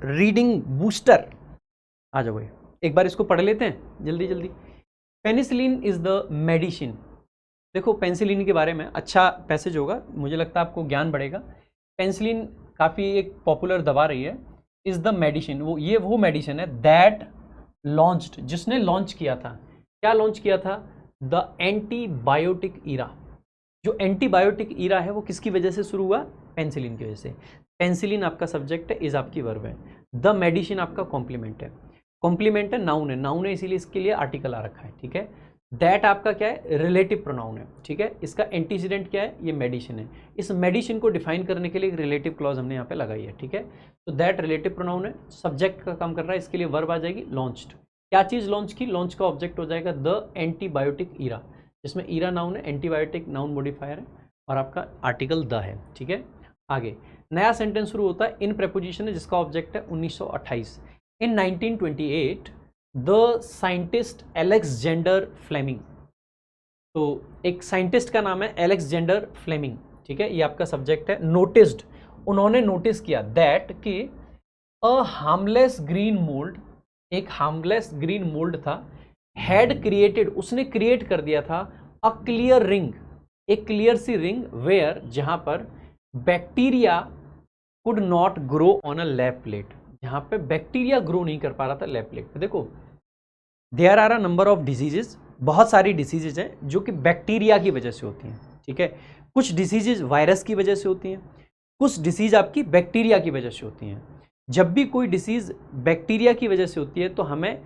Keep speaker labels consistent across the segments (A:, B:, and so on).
A: Reading booster. आ जाओ भाई, एक बार इसको पढ़ लेते हैं जल्दी जल्दी। Penicillin is the medicine. देखो पेनिसिलिन के बारे में अच्छा पैसेज होगा, मुझे लगता है आपको ज्ञान बढ़ेगा। पेनिसिलिन काफ़ी एक पॉपुलर दवा रही है। इज द मेडिसिन, वो मेडिसिन है दैट लॉन्च्ड, जिसने लॉन्च किया था। क्या लॉन्च किया था? The antibiotic era. जो एंटीबायोटिक ईरा है वो किसकी वजह से शुरू हुआ? पेनिसिलिन की वजह से। पेनिसिलिन आपका सब्जेक्ट है, इज आपकी वर्ब है, द मेडिसिन आपका कॉम्प्लीमेंट है। कॉम्प्लीमेंट है, नाउन है, नाउन है इसीलिए इसके लिए आर्टिकल आ रखा है, ठीक है। दैट आपका क्या है? रिलेटिव प्रोनाउन है, ठीक है। इसका एंटीसीडेंट क्या है? ये मेडिसिन है। इस मेडिसिन को डिफाइन करने के लिए एक रिलेटिव क्लॉज हमने यहाँ पे लगाई है, ठीक है। तो दैट रिलेटिव प्रोनाउन है, सब्जेक्ट का काम कर रहा है, इसके लिए वर्ब आ जाएगी लॉन्च्ड। क्या चीज़ लॉन्च की? लॉन्च का ऑब्जेक्ट हो जाएगा द एंटीबायोटिक ईरा, जिसमें ईरा नाउन है, एंटीबायोटिक नाउन मॉडिफायर है, और आपका आर्टिकल द है, ठीक है। आगे नया सेंटेंस शुरू होता है, इन प्रेपोजिशन है, जिसका ऑब्जेक्ट है 1928। इन 1928 द साइंटिस्ट एलेक्जेंडर फ्लेमिंग। तो एक साइंटिस्ट का नाम है एलेक्जेंडर फ्लेमिंग, ठीक है, ये आपका सब्जेक्ट है। नोटिस्ड, उन्होंने नोटिस किया दैट कि अ हार्मलेस ग्रीन मोल्ड, एक हार्मलेस ग्रीन मोल्ड था, हैड क्रिएटेड, उसने क्रिएट कर दिया था, अ क्लियर रिंग, एक क्लियर सी रिंग, वेयर, जहां पर bacteria could not grow on a lab plate, जहां पे बैक्टीरिया ग्रो नहीं कर पा रहा था लैब प्लेट पे। देखो there are a number of diseases, बहुत सारी डिसीजेज हैं जो कि बैक्टीरिया की वजह से होती हैं, ठीक है। कुछ डिसीजेज वायरस की वजह से होती हैं, कुछ डिसीज आपकी बैक्टीरिया की वजह से होती हैं। जब भी कोई डिसीज बैक्टीरिया की वजह से होती है तो हमें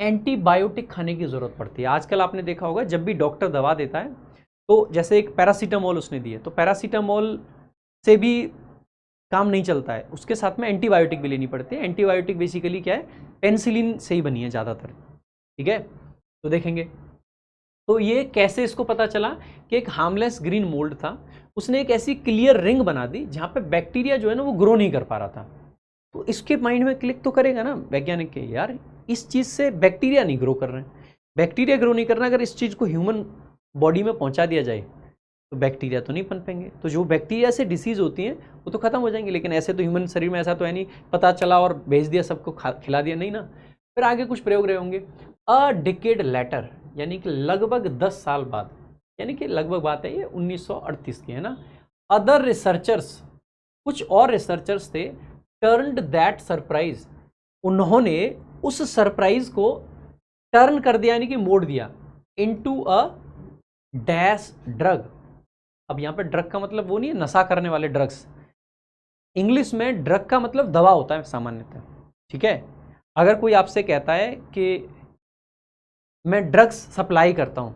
A: एंटीबायोटिक खाने की ज़रूरत पड़ती है। आजकल आपने देखा होगा जब भी डॉक्टर दवा देता है तो जैसे एक पैरासीटामोल उसने दी है, तो पैरासीटामोल से भी काम नहीं चलता है, उसके साथ में एंटीबायोटिक भी लेनी पड़ती है। एंटीबायोटिक बेसिकली क्या है? पेनिसिलिन से ही बनी है ज़्यादातर, ठीक है। तो देखेंगे तो ये कैसे इसको पता चला कि एक हार्मलेस ग्रीन मोल्ड था, उसने एक ऐसी क्लियर रिंग बना दी जहाँ पे बैक्टीरिया जो है ना वो ग्रो नहीं कर पा रहा था। तो इसके माइंड में क्लिक तो करेगा ना वैज्ञानिक के, यार इस चीज़ से बैक्टीरिया नहीं ग्रो कर रहे हैं, बैक्टीरिया ग्रो नहीं करना, अगर इस चीज़ को ह्यूमन बॉडी में पहुँचा दिया जाए तो बैक्टीरिया तो नहीं पनपेंगे, तो जो बैक्टीरिया से डिसीज़ होती हैं वो तो ख़त्म हो जाएंगी। लेकिन ऐसे तो ह्यूमन शरीर में ऐसा तो है नहीं, पता चला और भेज दिया सबको खिला दिया, नहीं ना। फिर आगे कुछ प्रयोग रहे होंगे। अ डिकेड लेटर, यानी कि लगभग 10 साल बाद, यानी कि लगभग बात है ये 1938 की, है ना। अदर रिसर्चर्स, कुछ और रिसर्चर्स थे, टर्न्ड दैट सरप्राइज, उन्होंने उस सरप्राइज को टर्न कर दिया, यानी कि मोड़ दिया, इनटू अ डैश ड्रग। अब यहाँ पे ड्रग का मतलब वो नहीं है नशा करने वाले ड्रग्स, इंग्लिश में ड्रग का मतलब दवा होता है सामान्यतः, ठीक है। अगर कोई आपसे कहता है कि मैं ड्रग्स सप्लाई करता हूँ,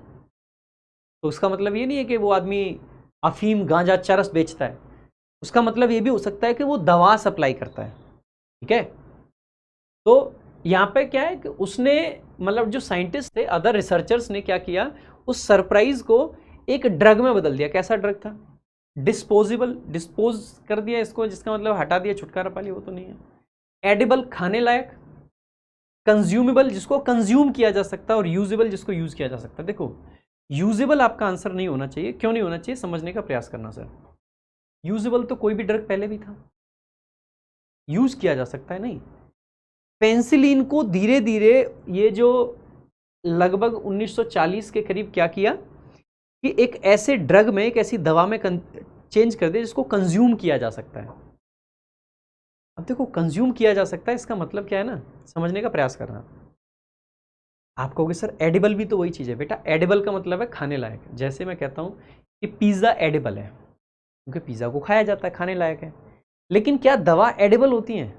A: तो उसका मतलब ये नहीं है कि वो आदमी अफीम गांजा चरस बेचता है, उसका मतलब ये भी हो सकता है कि वो दवा सप्लाई करता है, ठीक है। तो यहाँ पे क्या है कि उसने, मतलब जो साइंटिस्ट थे, अदर रिसर्चर्स ने क्या किया, उस सरप्राइज को एक ड्रग में बदल दिया। कैसा ड्रग था? डिस्पोजेबल, डिस्पोज कर दिया इसको, जिसका मतलब हटा दिया, छुटकारा पा लिया, वो तो नहीं है। एडिबल, खाने लायक। कंज्यूमेबल, जिसको कंज्यूम किया जा सकता है, और यूजेबल, जिसको यूज किया जा सकता है। देखो यूजेबल आपका आंसर नहीं होना चाहिए, क्यों नहीं होना चाहिए समझने का प्रयास करना सर। यूजेबल तो कोई भी ड्रग पहले भी था, यूज किया जा सकता है, नहीं। पेनिसिलिन को धीरे धीरे ये जो लगभग 1940 के करीब क्या किया कि एक ऐसे ड्रग में, एक ऐसी दवा में चेंज कर दिया जिसको कंज्यूम किया जा सकता है। अब देखो कंज्यूम किया जा सकता है, इसका मतलब क्या है ना, समझने का प्रयास करना। आप कहोगे सर एडिबल भी तो वही चीज़ है। बेटा एडिबल का मतलब है खाने लायक। जैसे मैं कहता हूँ कि पिज़्ज़ा एडिबल है, क्योंकि पिज़्ज़ा को खाया जाता है, खाने लायक है। लेकिन क्या दवा एडिबल होती है?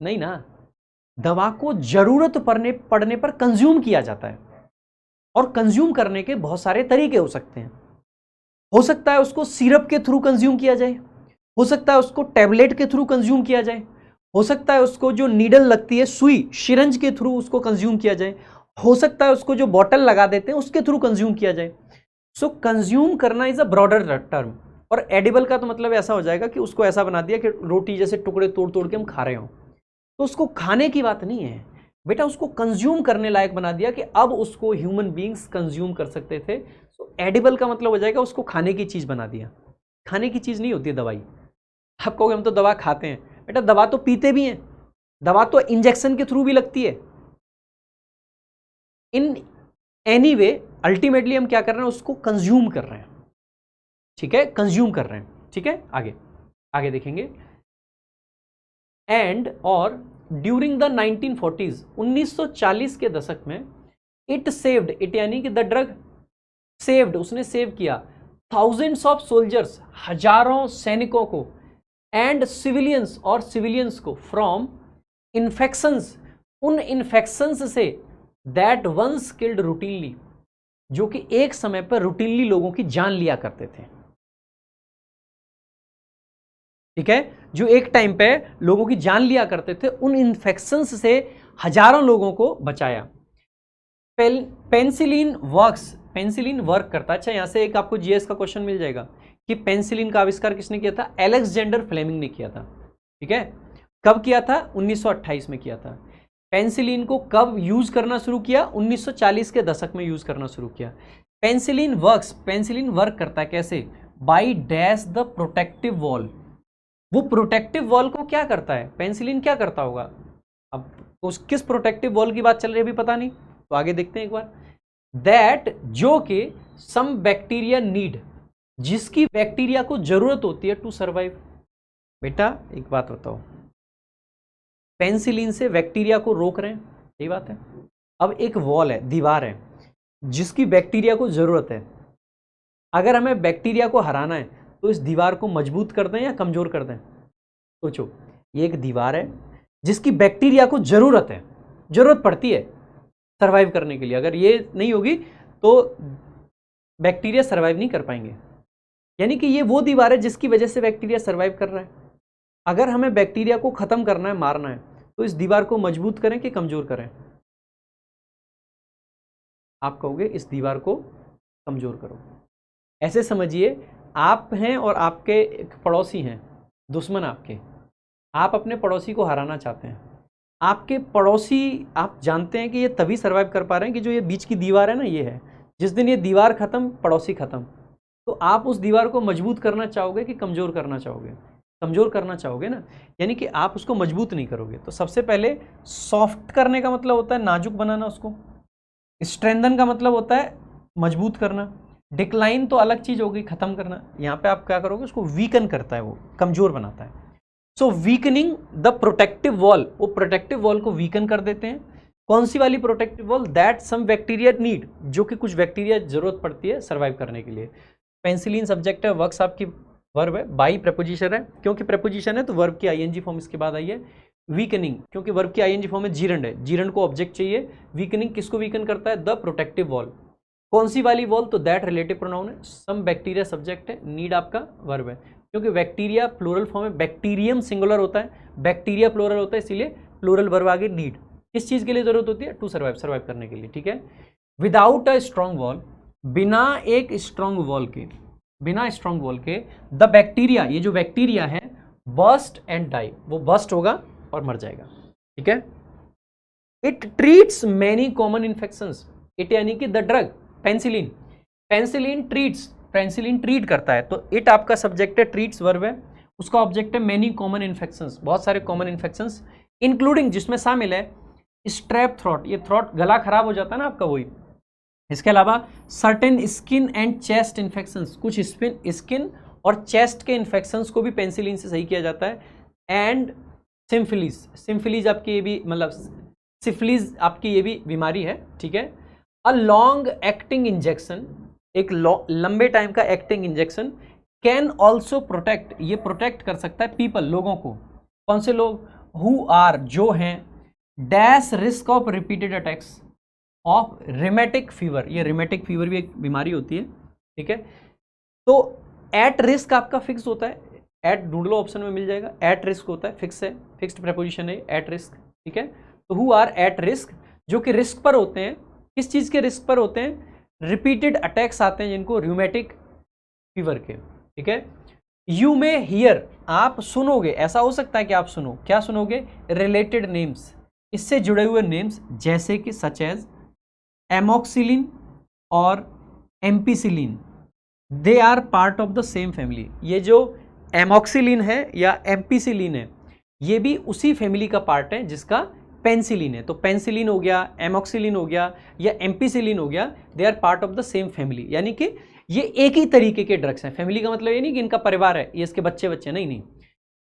A: नहीं ना। दवा को जरूरत पड़ने पर कंज्यूम किया जाता है, और कंज्यूम करने के बहुत सारे तरीके हो सकते हैं। हो सकता है उसको सिरप के थ्रू कंज्यूम किया जाए, हो सकता है उसको टैबलेट के थ्रू कंज्यूम किया जाए, हो सकता है उसको जो नीडल लगती है, सुई, सिरंज के थ्रू उसको कंज्यूम किया जाए, हो सकता है उसको जो बॉटल लगा देते हैं उसके थ्रू कंज्यूम किया जाए। सो कंज्यूम करना इज अ ब्रॉडर टर्म। और एडिबल का तो मतलब ऐसा हो जाएगा कि उसको ऐसा बना दिया कि रोटी जैसे टुकड़े तोड़ तोड़ के हम खा रहे हो, तो उसको खाने की बात नहीं है बेटा, उसको कंज्यूम करने लायक बना दिया कि अब उसको ह्यूमन बींग्स कंज्यूम कर सकते थे। सो एडिबल का मतलब हो जाएगा उसको खाने की चीज़ बना दिया। खाने की चीज़ नहीं होती है दवाई। आप कहोगे हम तो दवा खाते हैं, बेटा दवा तो पीते भी हैं, दवा तो इंजेक्शन के थ्रू भी लगती है। इन एनी वे अल्टीमेटली हम क्या कर रहे हैं, उसको कंज्यूम कर रहे हैं, ठीक है, कंज्यूम कर रहे हैं, ठीक है। आगे आगे देखेंगे। एंड और ड्यूरिंग द 1940s 1940 के दशक में इट सेव्ड, इट यानी कि द ड्रग सेव्ड, उसने सेव किया थाउजेंड्स ऑफ सोल्जर्स, हजारों सैनिकों को, एंड सिविलियंस और सिविलियंस को, फ्रॉम इन्फेक्शंस, उन इन्फेक्शंस से दैट वंस किल्ड रूटीनली, जो कि एक समय पर रूटीनली लोगों की जान लिया करते थे, ठीक है, जो एक टाइम पे लोगों की जान लिया करते थे, उन इन्फेक्शंस से हजारों लोगों को बचाया। पेनिसिलिन वर्क्स, पेनिसिलिन वर्क करता है। अच्छा, यहां से एक आपको जीएस का क्वेश्चन मिल जाएगा कि पेनिसिलिन का आविष्कार किसने किया था? अलेक्जेंडर फ्लेमिंग ने किया था, ठीक है। कब किया था? 1928 में किया था। पेनिसिलिन को कब यूज करना शुरू किया? 1940 के दशक में यूज करना शुरू किया। पेनिसिलिन वर्क्स, पेनिसिलिन वर्क करता है कैसे? By dash the protective wall. वो प्रोटेक्टिव वॉल को क्या करता है? पेनिसिलिन क्या करता होगा? अब उस किस प्रोटेक्टिव वॉल की बात चल रही है अभी पता नहीं, तो आगे देखते हैं एक बार। दैट, जो कि सम बैक्टीरिया नीड, जिसकी बैक्टीरिया को जरूरत होती है टू सर्वाइव। बेटा एक बात बताओ, पेनिसिलिन से बैक्टीरिया को रोक रहे हैं, यही बात है। अब एक वॉल है, दीवार है, जिसकी बैक्टीरिया को जरूरत है। अगर हमें बैक्टीरिया को हराना है तो इस दीवार को मजबूत कर दें या कमजोर कर दें? सोचो, ये एक दीवार है जिसकी बैक्टीरिया को जरूरत है, जरूरत पड़ती है सर्वाइव करने के लिए। अगर ये नहीं होगी तो बैक्टीरिया सर्वाइव नहीं कर पाएंगे। यानी कि ये वो दीवार है जिसकी वजह से बैक्टीरिया सर्वाइव कर रहा है। अगर हमें बैक्टीरिया को खत्म करना है, मारना है, तो इस दीवार को मजबूत करें कि कमजोर करें? आप कहोगे इस दीवार को कमजोर करो। ऐसे समझिए, आप हैं और आपके एक पड़ोसी हैं, दुश्मन आपके, आप अपने पड़ोसी को हराना चाहते हैं। आपके पड़ोसी, आप जानते हैं कि ये तभी सर्वाइव कर पा रहे हैं कि जो ये बीच की दीवार है ना, ये है। जिस दिन ये दीवार खत्म, पड़ोसी खत्म। तो आप उस दीवार को मजबूत करना चाहोगे कि कमजोर करना चाहोगे? कमजोर करना चाहोगे ना, यानी कि आप उसको मजबूत नहीं करोगे। तो सबसे पहले सॉफ्ट करने का मतलब होता है नाजुक बनाना उसको, स्ट्रेंथन का मतलब होता है मजबूत करना, डिक्लाइन तो अलग चीज होगी, खत्म करना। यहाँ पे आप क्या करोगे, उसको वीकन करता है, वो कमजोर बनाता है। So weakening the protective wall, वो प्रोटेक्टिव वॉल को वीकन कर देते हैं। कौन सी वाली protective wall? That some bacteria need, जो कि कुछ बैक्टीरिया जरूरत पड़ती है सर्वाइव करने के लिए। पेनिसिलिन सब्जेक्ट है, वर्क्स आपकी वर्ब है, बाई प्रपोजिशन है, क्योंकि प्रपोजिशन है तो वर्ब की आईएनजी फॉर्म इसके बाद आई है। वीकनिंग, क्योंकि वर्ब की आईएनजी फॉर्म में जीरंड है, जीरंड को ऑब्जेक्ट चाहिए। वीकनिंग किसको वीकन करता है? The protective wall. कौन सी वाली वॉल? तो दैट रिलेटिव प्रोनाउन है, सम बैक्टीरिया सब्जेक्ट है, नीड आपका वर्ब है, क्योंकि बैक्टीरिया प्लूरल फॉर्म है, बैक्टीरियम सिंगुलर होता है, बैक्टीरिया प्लूरल होता है, इसीलिए प्लूरल वर्ब आगे नीड। किस चीज के लिए जरूरत होती है? टू सर्वाइव, सर्वाइव करने के लिए, ठीक है। विदाउट अ स्ट्रॉन्ग वॉल, बिना एक स्ट्रॉन्ग वॉल के, बिना स्ट्रॉन्ग वॉल के, द बैक्टीरिया, ये जो बैक्टीरिया है, बर्स्ट एंड डाई, वो बर्स्ट होगा और मर जाएगा, ठीक है। It treats many common infections, it यानी कि the drug penicillin, penicillin treats, penicillin treat करता है, तो इट आपका सब्जेक्ट है, ट्रीट्स वर्ब है, उसका ऑब्जेक्ट है मेनी कॉमन इन्फेक्शंस, बहुत सारे कॉमन इन्फेक्शंस, इंक्लूडिंग, जिसमें शामिल है स्ट्रेप थ्रोट, ये थ्रोट गला खराब हो जाता है ना आपका, वही। इसके अलावा certain skin and chest infections, कुछ स्किन और चेस्ट के इन्फेक्शंस को भी पेनिसिलिन से सही किया जाता है। एंड सिम्फिलीज, सिम्फिलीज आपकी ये भी, मतलब सिफिलीज आपकी ये भी बीमारी है, ठीक है। अ लॉन्ग एक्टिंग इंजेक्शन, एक लंबे टाइम का acting injection, can also protect, ये प्रोटेक्ट कर सकता है पीपल, लोगों को। कौन से लोग? हु आर, जो हैं, dash risk of repeated attacks of rheumatic fever, ये रिमेटिक फीवर भी एक बीमारी होती है, ठीक है। तो एट रिस्क आपका फिक्स होता है, एट ढूंढ लो ऑप्शन में मिल जाएगा, एट रिस्क होता है, फिक्स है, फिक्स्ड प्रेपोजिशन है, एट रिस्क, ठीक है। तो हु आर एट रिस्क, जो कि रिस्क पर होते हैं, किस चीज के रिस्क पर होते हैं? रिपीटेड अटैक्स आते हैं जिनको, रूमेटिक फीवर के, ठीक है। यू मे हियर, आप सुनोगे, ऐसा हो सकता है कि आप सुनो, क्या सुनोगे? रिलेटेड नेम्स, इससे जुड़े हुए नेम्स, जैसे कि सच एज एमोक्सिलिन और ampicillin, they are part of the same family. ये जो एमोक्सिलिन है या एम्पिसिलिन है, ये भी उसी फैमिली का पार्ट है जिसका पेनिसिलिन है। तो पेनिसिलिन हो गया, एमॉक्सिलिन हो गया या एम्पिसिलिन हो गया, they are part of the same family. यानी कि ये एक ही तरीके के ड्रग्स हैं। फैमिली का मतलब ये नहीं कि इनका परिवार है, ये इसके बच्चे बच्चे, नहीं नहीं।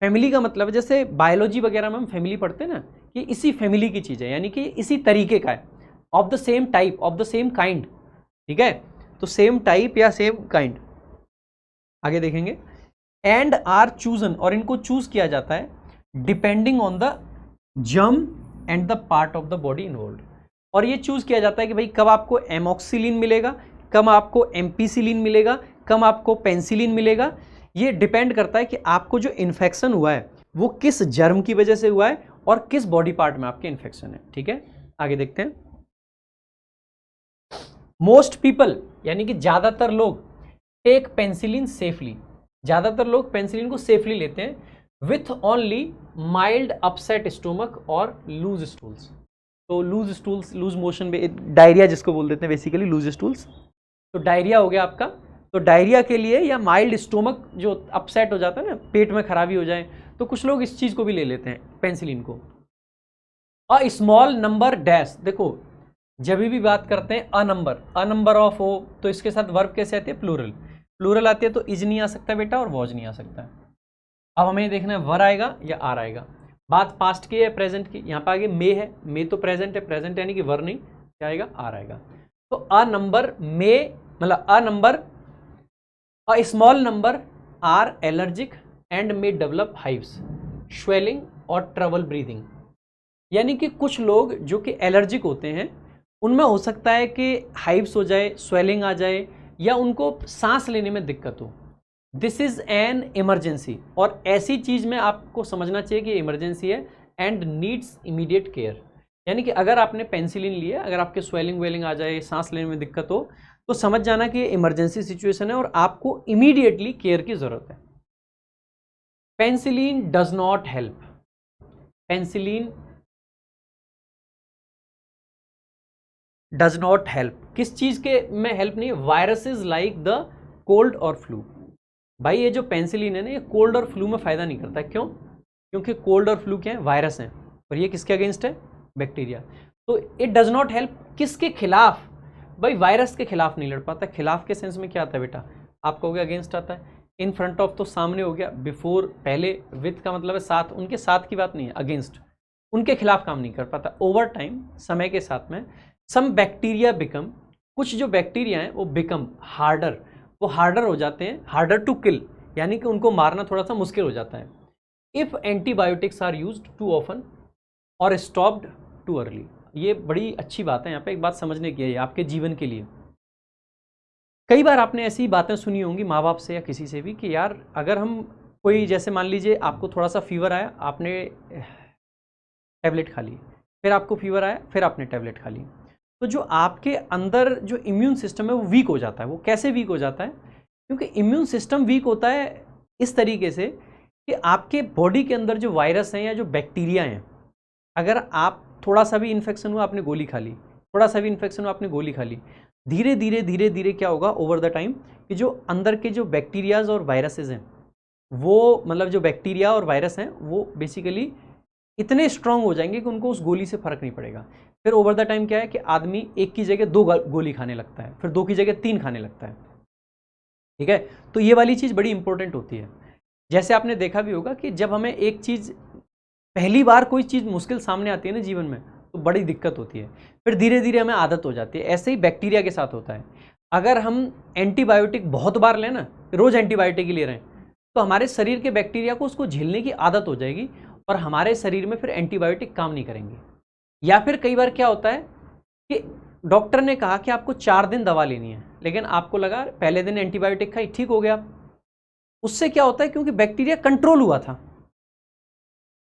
A: फैमिली का मतलब जैसे बायोलॉजी वगैरह में हम फैमिली पढ़ते हैं ना, कि इसी फैमिली की चीज़ है, यानी कि इसी तरीके का है, of the same type, of the same kind. ठीक है, तो सेम टाइप या सेम काइंड। आगे देखेंगे, एंड आर चूजन, और इनको चूज किया जाता है depending on the germ and the part of the body involve. और ये चूज किया जाता है कि भाई कब आपको एमॉक्सिलिन मिलेगा, कब आपको एम्पिसिलिन मिलेगा, कब आपको पेनिसिलिन मिलेगा। ये डिपेंड करता है कि आपको जो इन्फेक्शन हुआ है वो किस जर्म की वजह से हुआ है और किस बॉडी पार्ट में आपके इन्फेक्शन है। ठीक है, आगे देखते हैं। मोस्ट पीपल, यानी कि ज्यादातर लोग, टेक पेनिसिलिन सेफली, ज्यादातर लोग पेनिसिलिन को सेफली लेते हैं with only mild upset stomach और लूज स्टूल्स। तो लूज स्टूल्स, लूज मोशन में डायरिया जिसको बोल देते हैं बेसिकली, लूज स्टूल्स। तो डायरिया हो गया आपका, तो डायरिया के लिए या माइल्ड स्टोमक जो अपसेट हो जाता है ना, पेट में खराबी हो जाए, तो कुछ लोग इस चीज को भी ले लेते हैं, पेनिसिलिन को। अ स्मॉल नंबर डैश, देखो जब भी बात करते हैं अ नंबर ऑफ हो तो इसके साथ वर्ब कैसे आती है, प्लूरल। प्लूरल आती है तो इज नहीं आ सकता बेटा और वॉज नहीं आ सकता है। अब हमें देखना है वर आएगा या आर आएगा। बात पास्ट की है प्रेजेंट की, यहाँ पे आगे मे है, मे तो प्रेजेंट है, प्रेजेंट यानी कि वर नहीं, क्या आएगा, आर आएगा। तो अ नंबर मे, मतलब a number, a small number are allergic and may develop hives, swelling और ट्रबल ब्रीदिंग। यानी कि कुछ लोग जो कि एलर्जिक होते हैं उनमें हो सकता है कि हाइव्स हो जाए, स्वेलिंग आ जाए, या उनको सांस लेने में दिक्कत हो। दिस इज एन इमरजेंसी, और ऐसी चीज में आपको समझना चाहिए कि इमरजेंसी है एंड नीड्स इमीडिएट केयर। यानी कि अगर आपने पेनिसिलिन लिया, अगर आपके स्वेलिंग वेलिंग आ जाए, सांस लेने में दिक्कत हो, तो समझ जाना कि ये इमरजेंसी सिचुएशन है और आपको इमीडिएटली केयर की जरूरत है। Penicillin does not help, penicillin does not help, किस चीज के में हेल्प नहीं है, वायरसेस लाइक द कोल्ड और फ्लू। भाई ये जो पेनिसिलिन है ना, ये कोल्ड और फ्लू में फायदा नहीं करता। क्यों? क्योंकि कोल्ड और फ्लू क्या है, वायरस हैं, और ये किसके अगेंस्ट है, बैक्टीरिया। तो इट डज नॉट हेल्प किसके खिलाफ, भाई वायरस के खिलाफ नहीं लड़ पाता। खिलाफ के सेंस में क्या आता है बेटा, आपका हो गया अगेंस्ट आता है, इन फ्रंट ऑफ तो सामने हो गया, बिफोर पहले, विथ का मतलब है साथ, उनके साथ की बात नहीं है, अगेंस्ट, उनके खिलाफ काम नहीं कर पाता। ओवर टाइम, समय के साथ में, सम बैक्टीरिया बिकम, कुछ जो बैक्टीरिया हैं वो बिकम हार्डर, वो हार्डर हो जाते हैं, हार्डर टू किल, यानी कि उनको मारना थोड़ा सा मुश्किल हो जाता है। If antibiotics are used too often और स्टॉप्ड टू अर्ली। ये बड़ी अच्छी बात है, यहाँ पे एक बात समझने की है आपके जीवन के लिए। कई बार आपने ऐसी बातें सुनी होंगी माँ बाप से या किसी से भी कि यार अगर हम कोई, जैसे मान लीजिए आपको थोड़ा सा फीवर आया, आपने टैबलेट खा ली, फिर आपको फीवर आया, फिर आपने टैबलेट खा ली, तो जो आपके अंदर जो इम्यून सिस्टम है वो वीक हो जाता है। वो कैसे वीक हो जाता है? क्योंकि इम्यून सिस्टम वीक होता है इस तरीके से कि आपके बॉडी के अंदर जो वायरस हैं या जो बैक्टीरिया हैं, अगर आप थोड़ा सा भी इन्फेक्शन हुआ आपने गोली खा ली, थोड़ा सा भी इन्फेक्शन हुआ आपने गोली खा ली, धीरे धीरे धीरे धीरे क्या होगा ओवर द टाइम कि जो अंदर के जो बैक्टीरियाज और वायरसेस हैं, वो मतलब जो बैक्टीरिया और वायरस हैं वो बेसिकली इतने स्ट्रांग हो जाएंगे कि उनको उस गोली से फर्क नहीं पड़ेगा। फिर ओवर द टाइम क्या है कि आदमी एक की जगह 2 गोली खाने लगता है, फिर 2 की जगह 3 खाने लगता है। ठीक है, तो ये वाली चीज़ बड़ी इंपॉर्टेंट होती है। जैसे आपने देखा भी होगा कि जब हमें एक चीज़, पहली बार कोई चीज़ मुश्किल सामने आती है ना जीवन में, तो बड़ी दिक्कत होती है, फिर धीरे धीरे हमें आदत हो जाती है। ऐसे ही बैक्टीरिया के साथ होता है। अगर हम एंटीबायोटिक बहुत बार लें ना, रोज़ एंटीबायोटिक ही ले रहे हैं, तो हमारे शरीर के बैक्टीरिया को उसको झेलने की आदत हो जाएगी और हमारे शरीर में फिर एंटीबायोटिक काम नहीं करेंगे। या फिर कई बार क्या होता है कि डॉक्टर ने कहा कि आपको 4 दिन दवा लेनी है, लेकिन आपको लगा पहले दिन एंटीबायोटिक खाई, ठीक हो गया। उससे क्या होता है, क्योंकि बैक्टीरिया कंट्रोल हुआ था,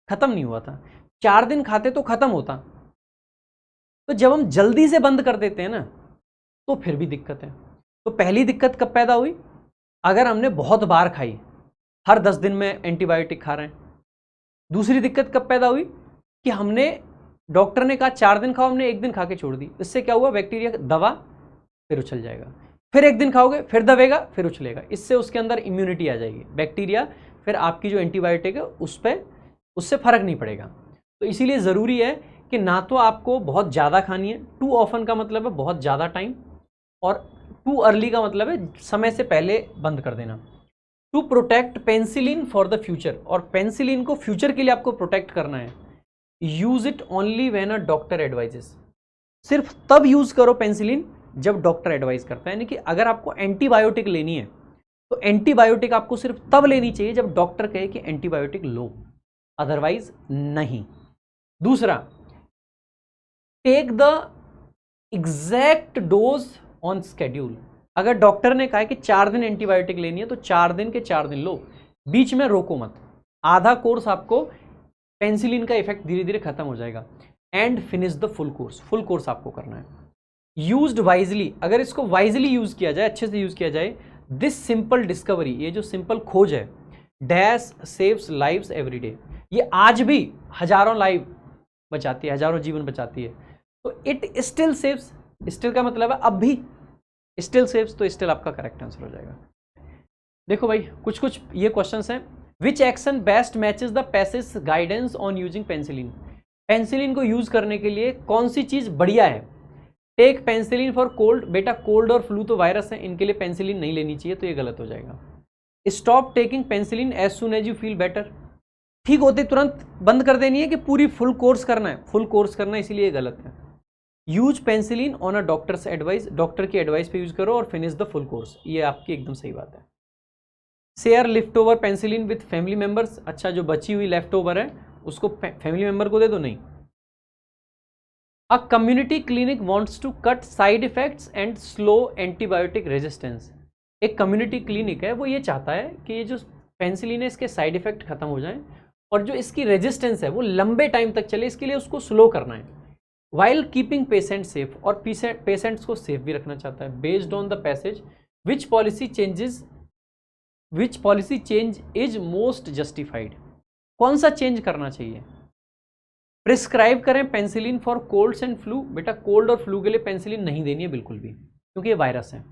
A: खत्म नहीं हुआ था। 4 दिन खाते तो खत्म होता। तो जब हम जल्दी से बंद कर देते हैं ना, तो फिर भी दिक्कत है। तो पहली दिक्कत कब पैदा हुई? अगर हमने बहुत बार खाई, हर 10 दिन में एंटीबायोटिक खा रहे हैं। दूसरी दिक्कत कब पैदा हुई कि हमने, डॉक्टर ने कहा 4 दिन खाओ, हमने 1 दिन खा के छोड़ दी। इससे क्या हुआ, बैक्टीरिया दवा, फिर उछल जाएगा, फिर 1 दिन खाओगे, फिर दबेगा, फिर उछलेगा। इससे उसके अंदर इम्यूनिटी आ जाएगी। बैक्टीरिया फिर आपकी जो एंटीबायोटिक है उस पर उससे फ़र्क नहीं पड़ेगा। तो इसीलिए ज़रूरी है कि ना तो आपको बहुत ज़्यादा खानी है, टू ऑफन का मतलब है बहुत ज़्यादा टाइम, और टू अर्ली का मतलब है समय से पहले बंद कर देना। To protect penicillin for the future, और पेंसिलिन को फ्यूचर के लिए आपको प्रोटेक्ट करना है। Use it only when a doctor advises, सिर्फ तब यूज करो पेंसिलिन जब डॉक्टर एडवाइस करता है। यानी कि अगर आपको एंटीबायोटिक लेनी है तो एंटीबायोटिक आपको सिर्फ तब लेनी चाहिए जब डॉक्टर कहे कि एंटीबायोटिक लो, अदरवाइज नहीं। दूसरा, take the exact dose on schedule. अगर डॉक्टर ने कहा है कि 4 दिन एंटीबायोटिक लेनी है तो 4 दिन के 4 दिन लो, बीच में रोको मत। आधा कोर्स आपको पेंसिलिन का इफेक्ट धीरे धीरे खत्म हो जाएगा। And finish the full course, full course आपको करना है। यूज्ड वाइजली, अगर इसको वाइजली यूज किया जाए, अच्छे से यूज किया जाए, दिस सिंपल डिस्कवरी, ये जो सिंपल खोज है, dash saves lives every day, ये आज भी हजारों लाइव बचाती है, हजारों जीवन बचाती है। तो इट स्टिल सेव्स, स्टिल का मतलब है अब भी, स्टिल सेव्स, तो स्टिल आपका करेक्ट आंसर हो जाएगा। देखो भाई कुछ कुछ ये क्वेश्चंस हैं। विच action best matches the passage guidance on using penicillin, penicillin को यूज करने के लिए कौन सी चीज बढ़िया है। टेक पेंसिलिन फॉर कोल्ड, बेटा कोल्ड और फ्लू तो वायरस है, इनके लिए पेंसिलिन नहीं लेनी चाहिए, तो ये गलत हो जाएगा। Stop taking penicillin as soon as you feel better, ठीक होते तुरंत बंद कर देनी है कि पूरी फुल कोर्स करना है, फुल कोर्स करना है, इसीलिए गलत है। Use penicillin on a doctor's advice, doctor की एडवाइस पे यूज करो और फिनिश द फुल कोर्स, ये आपकी एकदम सही बात है। Share lift over penicillin with family members, अच्छा जो बची हुई लेफ्ट ओवर है उसको फैमिली मेंबर को दे दो, नहीं। A community clinic wants to cut side effects and slow antibiotic resistance, एक कम्युनिटी क्लिनिक है वो ये चाहता है कि ये जो पेंसिलिन है इसके साइड इफेक्ट खत्म हो जाएं और जो इसकी रेजिस्टेंस है वो लंबे टाइम तक चले, इसके लिए उसको स्लो करना है। वाइल कीपिंग पेशेंट सेफ, और पेशेंट्स को सेफ भी रखना चाहता है। Based on the passage which policy change is most justified, कौन सा चेंज करना चाहिए। प्रिस्क्राइब करें penicillin for colds and flu, बेटा कोल्ड और फ्लू के लिए पेंसिलिन नहीं देनी है बिल्कुल भी, क्योंकि ये वायरस है।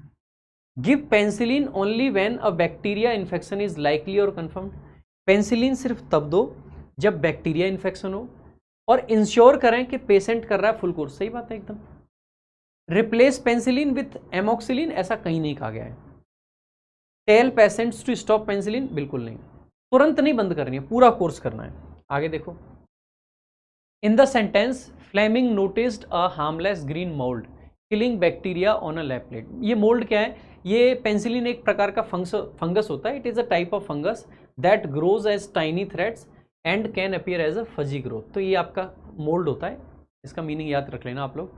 A: Give penicillin only when a bacteria infection is likely और कंफर्म्ड, पेंसिलिन सिर्फ तब दो जब बैक्टीरिया इन्फेक्शन हो, और इंश्योर करें कि पेशेंट कर रहा है फुल कोर्स, सही बात है एकदम। रिप्लेस पेंसिलिन विथ एमोक्सिलिन, ऐसा कहीं नहीं कहा गया है। Tell patients to stop penicillin, बिल्कुल नहीं, तुरंत नहीं बंद करनी है, पूरा कोर्स करना है। आगे देखो, in the sentence Fleming noticed a harmless green mould killing bacteria on a lab plate, ये मोल्ड क्या है, ये पेंसिलिन एक प्रकार का फंगस होता है। It is a type of fungus that grows as tiny threads and can appear as a fuzzy growth, तो ये आपका मोल्ड होता है। इसका मीनिंग याद रख लेना आप लोग,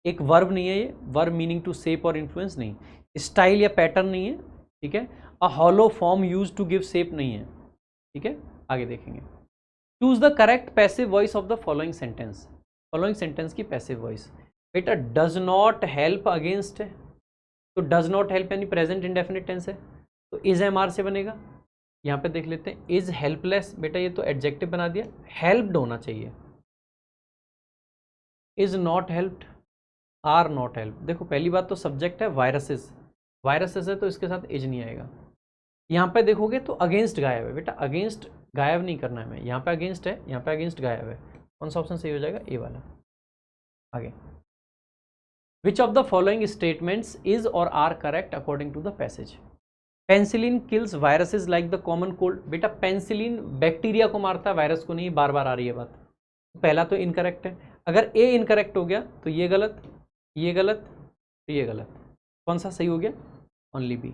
A: एक वर्ब नहीं है ये, वर्ब मीनिंग टू शेप और इन्फ्लुएंस नहीं, स्टाइल या पैटर्न नहीं है, ठीक है। A hollow form use to give shape नहीं है, ठीक है। आगे देखेंगे, choose the correct passive voice of the following sentence, following sentence की पैसिव वॉइस। बेटा डज नॉट हेल्प अगेंस्ट है, तो डज नॉट हेल्प यानी प्रेजेंट इंडेफिनिट टेंस है, तो इज एम आर से बनेगा। यहाँ पे देख लेते हैं, इज हेल्पलेस, बेटा ये तो एडजेक्टिव बना दिया, हेल्प्ड होना चाहिए। Is not helped, are not help, देखो पहली बात तो सब्जेक्ट है वायरसेस, वायरसेस है तो इसके साथ इज नहीं आएगा। यहाँ पे देखोगे तो अगेंस्ट गायब है, बेटा अगेंस्ट गायब नहीं करना है हमें, यहाँ पे अगेंस्ट है, यहाँ पे अगेंस्ट गायब है, कौन सा ऑप्शन सही हो जाएगा, ए वाला। आगे, which of the following statements is or are correct according to the passage. Penicillin kills viruses like the common cold, बेटा पेंसिलिन बैक्टीरिया को मारता है, वायरस को नहीं, बार बार आ रही है बात, पहला तो इनकरेक्ट है। अगर ए इनकरेक्ट हो गया तो ये गलत, ये गलत, तो ये गलत, कौन सा सही हो गया, ओनली बी।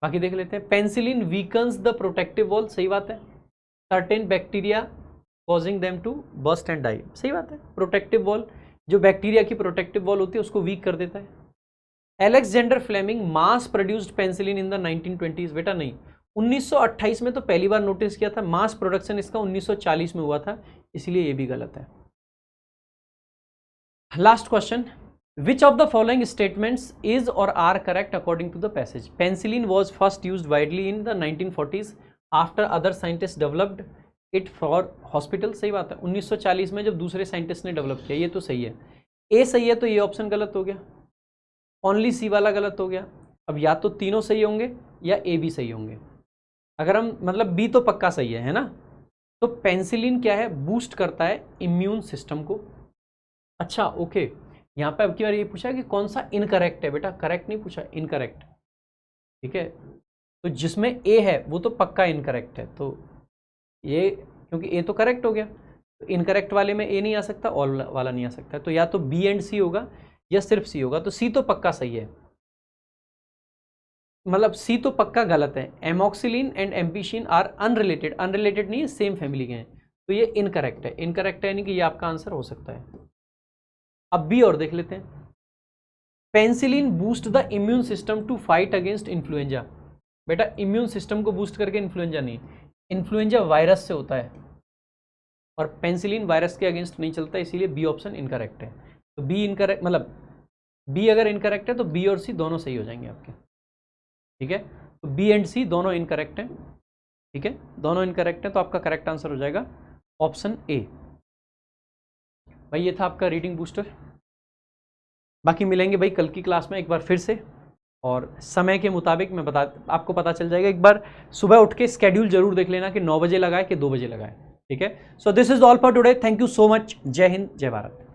A: बाकी देख लेते हैं, penicillin weakens the protective wall, सही बात है। Certain bacteria causing them to burst and die, सही बात है। प्रोटेक्टिव वॉल, जो बैक्टीरिया की प्रोटेक्टिव वॉल होती है उसको वीक कर देता है। Alexander Fleming mass produced penicillin in the 1920s, बेटा नहीं, 1928 में तो पहली बार नोटिस किया था, मास प्रोडक्शन इसका 1940 में हुआ था, इसलिए ये भी गलत है। Last question, which of the following statements is or are correct according to the passage? Penicillin was first used widely in the 1940s after other scientists developed it for hospital, सही बात है। 1940 में जब दूसरे साइंटिस्ट ने develop किया, ये तो सही है। ए सही है तो ये ऑप्शन गलत हो गया, ओनली सी वाला गलत हो गया। अब या तो तीनों सही होंगे या ए भी सही होंगे, अगर हम मतलब बी तो पक्का सही है ना, तो पेनिसिलिन क्या है, बूस्ट करता है इम्यून सिस्टम को। अच्छा ओके, यहाँ पे अब की बार ये पूछा कि कौन सा इनकरेक्ट है, बेटा करेक्ट नहीं पूछा, इनकरेक्ट, ठीक है। तो जिसमें ए है वो तो पक्का इनकरेक्ट है, तो ये क्योंकि ए तो करेक्ट हो गया, तो इनकरेक्ट वाले में ए नहीं आ सकता, ऑल वाला नहीं आ सकता, तो या तो बी एंड सी होगा या सिर्फ सी होगा, तो सी तो पक्का सही है, मतलब सी तो पक्का गलत है। Amoxicillin and ampicillin are unrelated, unrelated नहीं है, सेम फैमिली के हैं, तो ये इनकरेक्ट है, इनकरेक्ट है यानी कि ये आपका आंसर हो सकता है। अब बी और देख लेते हैं। Penicillin boost the immune system to fight against influenza. बेटा इम्यून सिस्टम को बूस्ट करके इन्फ्लुएंजा नहीं, इन्फ्लुएंजा वायरस से होता है और पेनिसिलिन वायरस के अगेंस्ट नहीं चलता, इसीलिए बी ऑप्शन इनकरेक्ट है। तो बी इनकरेक्ट, मतलब बी अगर इनकरेक्ट है तो बी और सी दोनों सही हो जाएंगे आपके, ठीक है। तो बी एंड सी दोनों इनकरेक्ट हैं, ठीक है, दोनों इनकरेक्ट हैं, तो आपका करेक्ट आंसर हो जाएगा ऑप्शन ए। भाई ये था आपका रीडिंग बूस्टर। बाकी मिलेंगे भाई कल की क्लास में एक बार फिर से, और समय के मुताबिक मैं आपको पता चल जाएगा। एक बार सुबह उठ के स्केड्यूल जरूर देख लेना कि 9 बजे लगाए कि 2 बजे लगाए, ठीक है। So this is all for today, thank you so much, जय हिंद जय भारत।